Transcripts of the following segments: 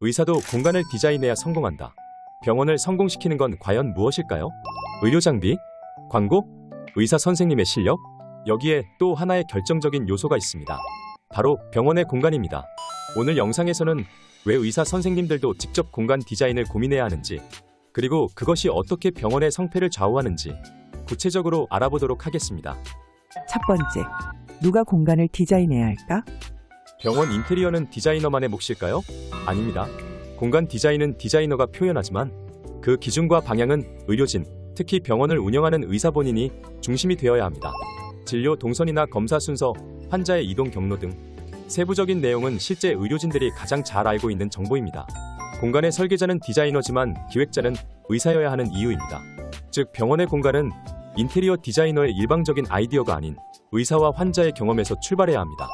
의사도 공간을 디자인해야 성공한다. 병원을 성공시키는 건 과연 무엇일까요? 의료 장비? 광고? 의사 선생님의 실력? 여기에 또 하나의 결정적인 요소가 있습니다. 바로 병원의 공간입니다. 오늘 영상에서는 왜 의사 선생님들도 직접 공간 디자인을 고민해야 하는지, 그리고 그것이 어떻게 병원의 성패를 좌우하는지 구체적으로 알아보도록 하겠습니다. 첫 번째, 누가 공간을 디자인해야 할까? 병원 인테리어는 디자이너만의 몫일까요? 아닙니다. 공간 디자인은 디자이너가 표현하지만 그 기준과 방향은 의료진, 특히 병원을 운영하는 의사 본인이 중심이 되어야 합니다. 진료 동선이나 검사 순서, 환자의 이동 경로 등 세부적인 내용은 실제 의료진들이 가장 잘 알고 있는 정보입니다. 공간의 설계자는 디자이너지만 기획자는 의사여야 하는 이유입니다. 즉, 병원의 공간은 인테리어 디자이너의 일방적인 아이디어가 아닌 의사와 환자의 경험에서 출발해야 합니다.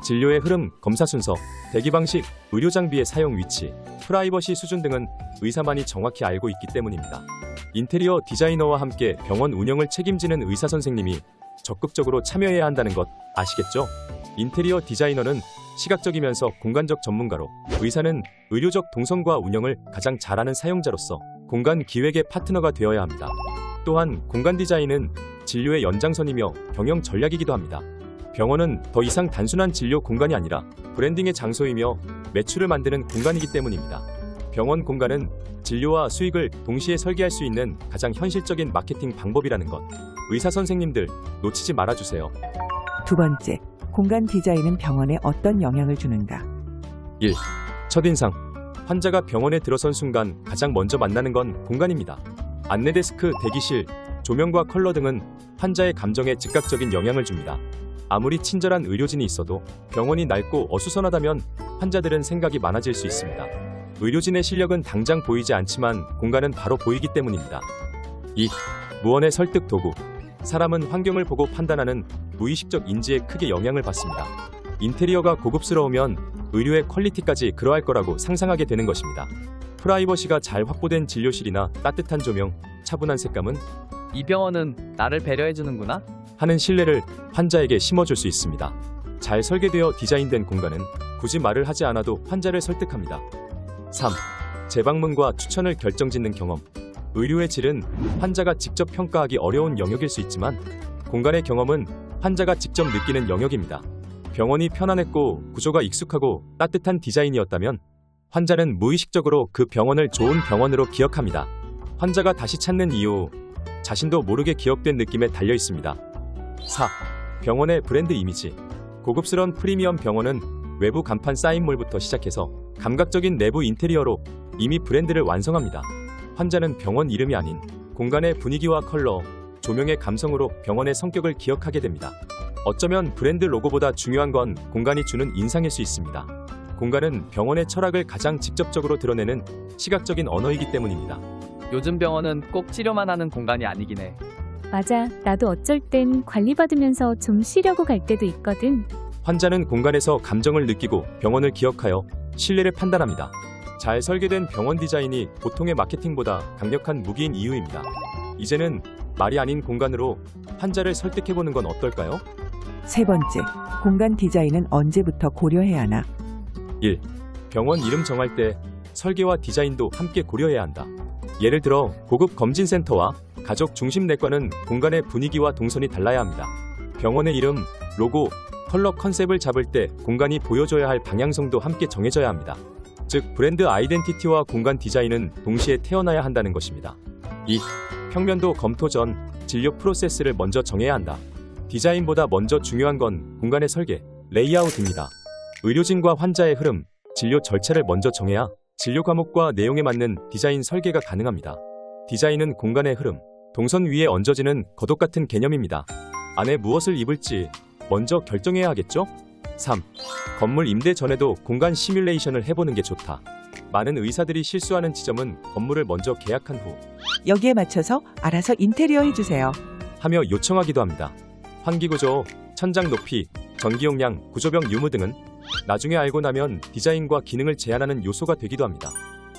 진료의 흐름, 검사 순서, 대기 방식, 의료 장비의 사용 위치, 프라이버시 수준 등은 의사만이 정확히 알고 있기 때문입니다. 인테리어 디자이너와 함께 병원 운영을 책임지는 의사 선생님이 적극적으로 참여해야 한다는 것 아시겠죠? 인테리어 디자이너는 시각적이면서 공간적 전문가로, 의사는 의료적 동선과 운영을 가장 잘하는 사용자로서 공간 기획의 파트너가 되어야 합니다. 또한 공간 디자인은 진료의 연장선이며 경영 전략이기도 합니다. 병원은 더 이상 단순한 진료 공간이 아니라 브랜딩의 장소이며 매출을 만드는 공간이기 때문입니다. 병원 공간은 진료와 수익을 동시에 설계할 수 있는 가장 현실적인 마케팅 방법이라는 것, 의사 선생님들 놓치지 말아주세요. 두 번째, 공간 디자인은 병원에 어떤 영향을 주는가? 1. 첫인상. 환자가 병원에 들어선 순간 가장 먼저 만나는 건 공간입니다. 안내데스크, 대기실, 조명과 컬러 등은 환자의 감정에 즉각적인 영향을 줍니다. 아무리 친절한 의료진이 있어도 병원이 낡고 어수선하다면 환자들은 생각이 많아질 수 있습니다. 의료진의 실력은 당장 보이지 않지만 공간은 바로 보이기 때문입니다. 2. 무언의 설득 도구. 사람은 환경을 보고 판단하는 무의식적 인지에 크게 영향을 받습니다. 인테리어가 고급스러우면 의료의 퀄리티까지 그러할 거라고 상상하게 되는 것입니다. 프라이버시가 잘 확보된 진료실이나 따뜻한 조명, 차분한 색감은 이 병원은 나를 배려해주는구나? 하는 신뢰를 환자에게 심어줄 수 있습니다. 잘 설계되어 디자인된 공간은 굳이 말을 하지 않아도 환자를 설득합니다. 3. 재방문과 추천을 결정짓는 경험. 의료의 질은 환자가 직접 평가하기 어려운 영역일 수 있지만 공간의 경험은 환자가 직접 느끼는 영역입니다. 병원이 편안했고 구조가 익숙하고 따뜻한 디자인이었다면 환자는 무의식적으로 그 병원을 좋은 병원으로 기억합니다. 환자가 다시 찾는 이유, 자신도 모르게 기억된 느낌에 달려 있습니다. 4. 병원의 브랜드 이미지. 고급스러운 프리미엄 병원은 외부 간판 사인물부터 시작해서 감각적인 내부 인테리어로 이미 브랜드를 완성합니다. 환자는 병원 이름이 아닌 공간의 분위기와 컬러, 조명의 감성으로 병원의 성격을 기억하게 됩니다. 어쩌면 브랜드 로고보다 중요한 건 공간이 주는 인상일 수 있습니다. 공간은 병원의 철학을 가장 직접적으로 드러내는 시각적인 언어이기 때문입니다. 요즘 병원은 꼭 치료만 하는 공간이 아니긴 해. 맞아. 나도 어쩔 땐 관리받으면서 좀 쉬려고 갈 때도 있거든. 환자는 공간에서 감정을 느끼고 병원을 기억하여 신뢰를 판단합니다. 잘 설계된 병원 디자인이 보통의 마케팅보다 강력한 무기인 이유입니다. 이제는 말이 아닌 공간으로 환자를 설득해보는 건 어떨까요? 세 번째, 공간 디자인은 언제부터 고려해야 하나? 1. 병원 이름 정할 때 설계와 디자인도 함께 고려해야 한다. 예를 들어 고급 검진센터와 가족 중심 내과는 공간의 분위기와 동선이 달라야 합니다. 병원의 이름, 로고, 컬러 컨셉을 잡을 때 공간이 보여줘야 할 방향성도 함께 정해져야 합니다. 즉, 브랜드 아이덴티티와 공간 디자인은 동시에 태어나야 한다는 것입니다. 2. 평면도 검토 전 진료 프로세스를 먼저 정해야 한다. 디자인보다 먼저 중요한 건 공간의 설계, 레이아웃입니다. 의료진과 환자의 흐름, 진료 절차를 먼저 정해야 진료 과목과 내용에 맞는 디자인 설계가 가능합니다. 디자인은 공간의 흐름, 동선 위에 얹어지는 겉옷 같은 개념입니다. 안에 무엇을 입을지 먼저 결정해야 하겠죠? 3. 건물 임대 전에도 공간 시뮬레이션을 해보는 게 좋다. 많은 의사들이 실수하는 지점은 건물을 먼저 계약한 후 여기에 맞춰서 알아서 인테리어 해주세요. 하며 요청하기도 합니다. 환기구조, 천장 높이, 전기용량, 구조병 유무 등은 나중에 알고 나면 디자인과 기능을 제한하는 요소가 되기도 합니다.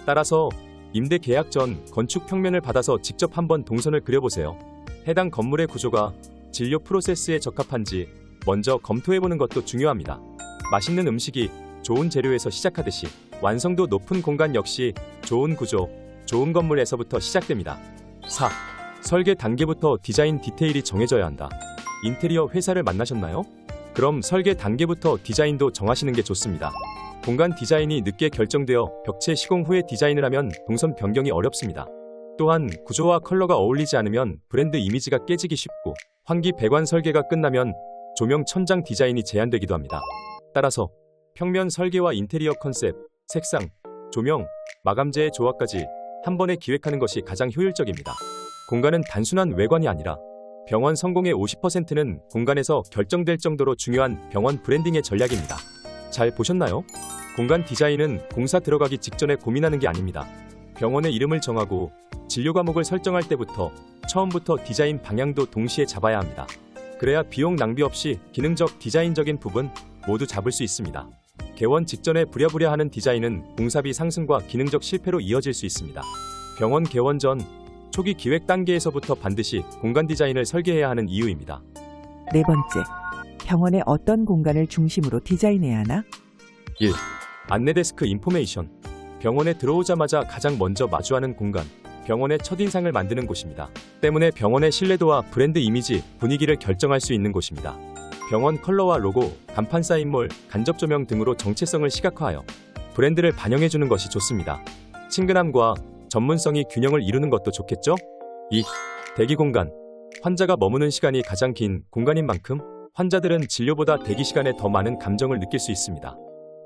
따라서 임대 계약 전 건축 평면을 받아서 직접 한번 동선을 그려보세요. 해당 건물의 구조가 진료 프로세스에 적합한지 먼저 검토해보는 것도 중요합니다. 맛있는 음식이 좋은 재료에서 시작하듯이 완성도 높은 공간 역시 좋은 구조, 좋은 건물에서부터 시작됩니다. 4. 설계 단계부터 디자인 디테일이 정해져야 한다. 인테리어 회사를 만나셨나요? 그럼 설계 단계부터 디자인도 정하시는 게 좋습니다. 공간 디자인이 늦게 결정되어 벽체 시공 후에 디자인을 하면 동선 변경이 어렵습니다. 또한 구조와 컬러가 어울리지 않으면 브랜드 이미지가 깨지기 쉽고 환기 배관 설계가 끝나면 조명 천장 디자인이 제한되기도 합니다. 따라서 평면 설계와 인테리어 컨셉, 색상, 조명, 마감재의 조화까지 한 번에 기획하는 것이 가장 효율적입니다. 공간은 단순한 외관이 아니라 병원 성공의 50%는 공간에서 결정될 정도로 중요한 병원 브랜딩의 전략입니다. 잘 보셨나요? 공간 디자인은 공사 들어가기 직전에 고민하는 게 아닙니다. 병원의 이름을 정하고 진료 과목을 설정할 때부터 처음부터 디자인 방향도 동시에 잡아야 합니다. 그래야 비용 낭비 없이 기능적 디자인적인 부분 모두 잡을 수 있습니다. 개원 직전에 부랴부랴 하는 디자인은 공사비 상승과 기능적 실패로 이어질 수 있습니다. 병원 개원 전 초기 기획 단계에서부터 반드시 공간 디자인을 설계해야 하는 이유입니다. 네 번째, 병원의 어떤 공간을 중심으로 디자인해야 하나? 1. 안내 데스크 인포메이션. 병원에 들어오자마자 가장 먼저 마주하는 공간, 병원의 첫인상을 만드는 곳입니다. 때문에 병원의 신뢰도와 브랜드 이미지, 분위기를 결정할 수 있는 곳입니다. 병원 컬러와 로고, 간판 사인몰, 간접 조명 등으로 정체성을 시각화하여 브랜드를 반영해주는 것이 좋습니다. 친근함과 전문성이 균형을 이루는 것도 좋겠죠? 2. 대기 공간. 환자가 머무는 시간이 가장 긴 공간인 만큼 환자들은 진료보다 대기 시간에 더 많은 감정을 느낄 수 있습니다.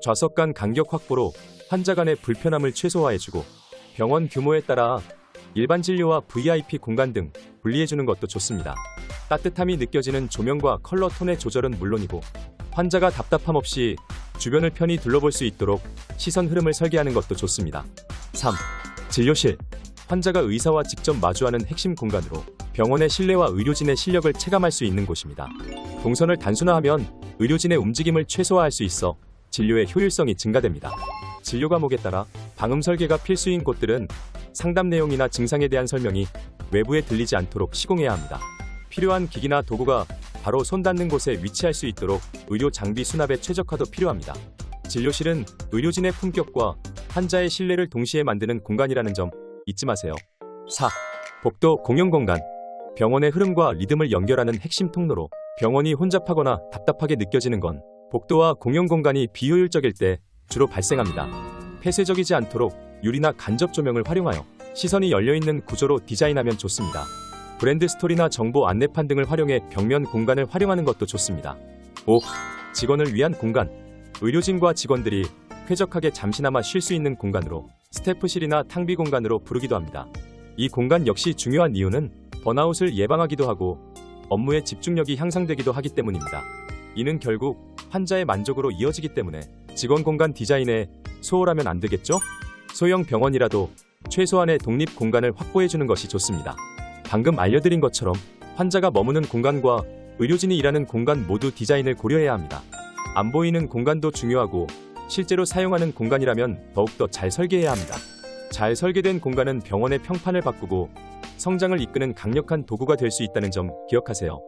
좌석 간 간격 확보로 환자 간의 불편함을 최소화해주고 병원 규모에 따라 일반 진료와 VIP 공간 등 분리해주는 것도 좋습니다. 따뜻함이 느껴지는 조명과 컬러 톤의 조절은 물론이고 환자가 답답함 없이 주변을 편히 둘러볼 수 있도록 시선 흐름을 설계하는 것도 좋습니다. 3. 진료실. 환자가 의사와 직접 마주하는 핵심 공간으로 병원의 신뢰와 의료진의 실력을 체감할 수 있는 곳입니다. 동선을 단순화하면 의료진의 움직임을 최소화할 수 있어 진료의 효율성이 증가됩니다. 진료 과목에 따라 방음 설계가 필수인 곳들은 상담 내용이나 증상에 대한 설명이 외부에 들리지 않도록 시공해야 합니다. 필요한 기기나 도구가 바로 손 닿는 곳에 위치할 수 있도록 의료 장비 수납의 최적화도 필요합니다. 진료실은 의료진의 품격과 환자의 신뢰를 동시에 만드는 공간이라는 점 잊지 마세요. 4. 복도 공용 공간. 병원의 흐름과 리듬을 연결하는 핵심 통로로 병원이 혼잡하거나 답답하게 느껴지는 건 복도와 공용 공간이 비효율적일 때 주로 발생합니다. 폐쇄적이지 않도록 유리나 간접 조명을 활용하여 시선이 열려있는 구조로 디자인하면 좋습니다. 브랜드 스토리나 정보 안내판 등을 활용해 벽면 공간을 활용하는 것도 좋습니다. 5. 직원을 위한 공간. 의료진과 직원들이 쾌적하게 잠시나마 쉴 수 있는 공간으로 스태프실이나 탕비 공간으로 부르기도 합니다. 이 공간 역시 중요한 이유는 번아웃을 예방하기도 하고 업무의 집중력이 향상되기도 하기 때문입니다. 이는 결국 환자의 만족으로 이어지기 때문에 직원 공간 디자인에 소홀하면 안 되겠죠? 소형 병원이라도 최소한의 독립 공간을 확보해주는 것이 좋습니다. 방금 알려드린 것처럼 환자가 머무는 공간과 의료진이 일하는 공간 모두 디자인을 고려해야 합니다. 안 보이는 공간도 중요하고 실제로 사용하는 공간이라면 더욱더 잘 설계해야 합니다. 잘 설계된 공간은 병원의 평판을 바꾸고 성장을 이끄는 강력한 도구가 될 수 있다는 점 기억하세요.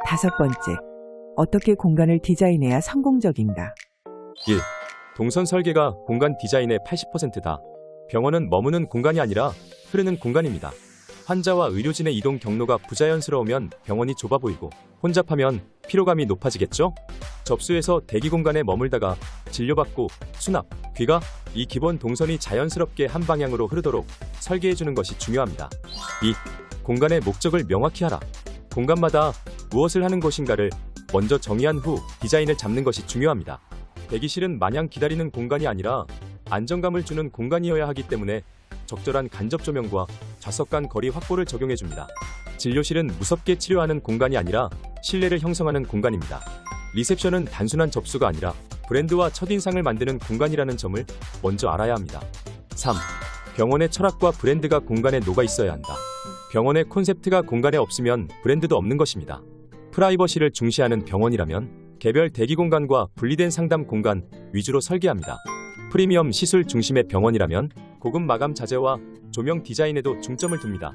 5번째, 어떻게 공간을 디자인해야 성공적인가? 1. 동선 설계가 공간 디자인의 80%다. 병원은 머무는 공간이 아니라 흐르는 공간입니다. 환자와 의료진의 이동 경로가 부자연스러우면 병원이 좁아 보이고 혼잡하면 피로감이 높아지겠죠? 접수해서 대기 공간에 머물다가 진료받고 수납, 귀가 이 기본 동선이 자연스럽게 한 방향으로 흐르도록 설계해주는 것이 중요합니다. 2. 공간의 목적을 명확히 하라. 공간마다 무엇을 하는 곳인가를 먼저 정의한 후 디자인을 잡는 것이 중요합니다. 대기실은 마냥 기다리는 공간이 아니라 안정감을 주는 공간이어야 하기 때문에 적절한 간접 조명과 좌석 간 거리 확보를 적용해줍니다. 진료실은 무섭게 치료하는 공간이 아니라 신뢰를 형성하는 공간입니다. 리셉션은 단순한 접수가 아니라 브랜드와 첫인상을 만드는 공간이라는 점을 먼저 알아야 합니다. 3. 병원의 철학과 브랜드가 공간에 녹아 있어야 한다. 병원의 콘셉트가 공간에 없으면 브랜드도 없는 것입니다. 프라이버시를 중시하는 병원이라면 개별 대기 공간과 분리된 상담 공간 위주로 설계합니다. 프리미엄 시술 중심의 병원이라면 고급 마감 자재와 조명 디자인에도 중점을 둡니다.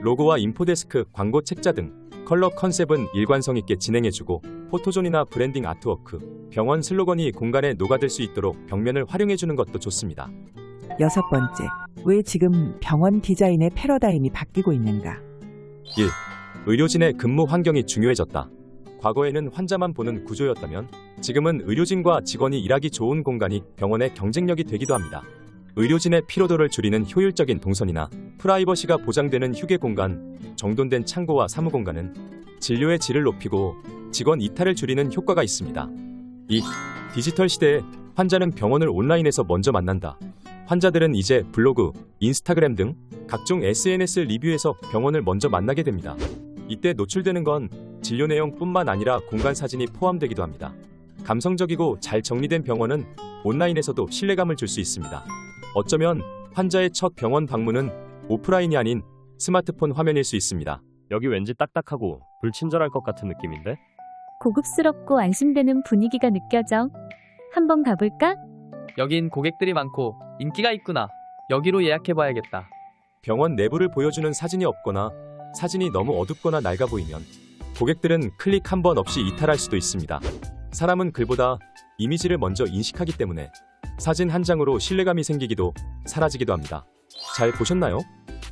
로고와 인포데스크, 광고 책자 등 컬러 컨셉은 일관성 있게 진행해주고 포토존이나 브랜딩 아트워크, 병원 슬로건이 공간에 녹아들 수 있도록 벽면을 활용해주는 것도 좋습니다. 6번째, 왜 지금 병원 디자인의 패러다임이 바뀌고 있는가? 1. 의료진의 근무 환경이 중요해졌다. 과거에는 환자만 보는 구조였다면 지금은 의료진과 직원이 일하기 좋은 공간이 병원의 경쟁력이 되기도 합니다. 의료진의 피로도를 줄이는 효율적인 동선이나 프라이버시가 보장되는 휴게 공간, 정돈된 창고와 사무 공간은 진료의 질을 높이고 직원 이탈을 줄이는 효과가 있습니다. 2. 디지털 시대에 환자는 병원을 온라인에서 먼저 만난다. 환자들은 이제 블로그, 인스타그램 등 각종 SNS 리뷰에서 병원을 먼저 만나게 됩니다. 이때 노출되는 건 진료 내용뿐만 아니라 공간 사진이 포함되기도 합니다. 감성적이고 잘 정리된 병원은 온라인에서도 신뢰감을 줄 수 있습니다. 어쩌면 환자의 첫 병원 방문은 오프라인이 아닌 스마트폰 화면일 수 있습니다. 여기 왠지 딱딱하고 불친절할 것 같은 느낌인데? 고급스럽고 안심되는 분위기가 느껴져. 한번 가볼까? 여긴 고객들이 많고 인기가 있구나. 여기로 예약해봐야겠다. 병원 내부를 보여주는 사진이 없거나 사진이 너무 어둡거나 낡아 보이면 고객들은 클릭 한 번 없이 이탈할 수도 있습니다. 사람은 글보다 이미지를 먼저 인식하기 때문에 사진 한 장으로 신뢰감이 생기기도 사라지기도 합니다. 잘 보셨나요?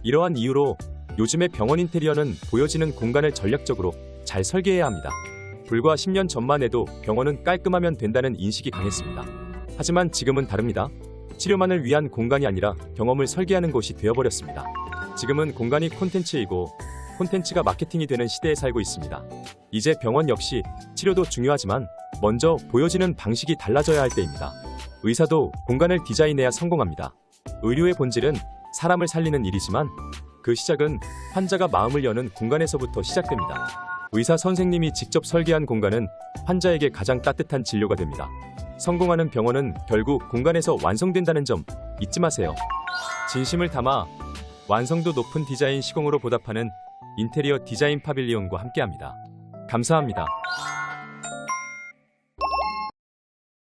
이러한 이유로 요즘의 병원 인테리어는 보여지는 공간을 전략적으로 잘 설계해야 합니다. 불과 10년 전만 해도 병원은 깔끔하면 된다는 인식이 강했습니다. 하지만 지금은 다릅니다. 치료만을 위한 공간이 아니라 경험을 설계하는 곳이 되어버렸습니다. 지금은 공간이 콘텐츠이고 콘텐츠가 마케팅이 되는 시대에 살고 있습니다. 이제 병원 역시 치료도 중요하지만 먼저 보여지는 방식이 달라져야 할 때입니다. 의사도 공간을 디자인해야 성공합니다. 의료의 본질은 사람을 살리는 일이지만 그 시작은 환자가 마음을 여는 공간에서부터 시작됩니다. 의사 선생님이 직접 설계한 공간은 환자에게 가장 따뜻한 진료가 됩니다. 성공하는 병원은 결국 공간에서 완성된다는 점 잊지 마세요. 진심을 담아 완성도 높은 디자인 시공으로 보답하는 인테리어 디자인 파빌리온과 함께합니다. 감사합니다.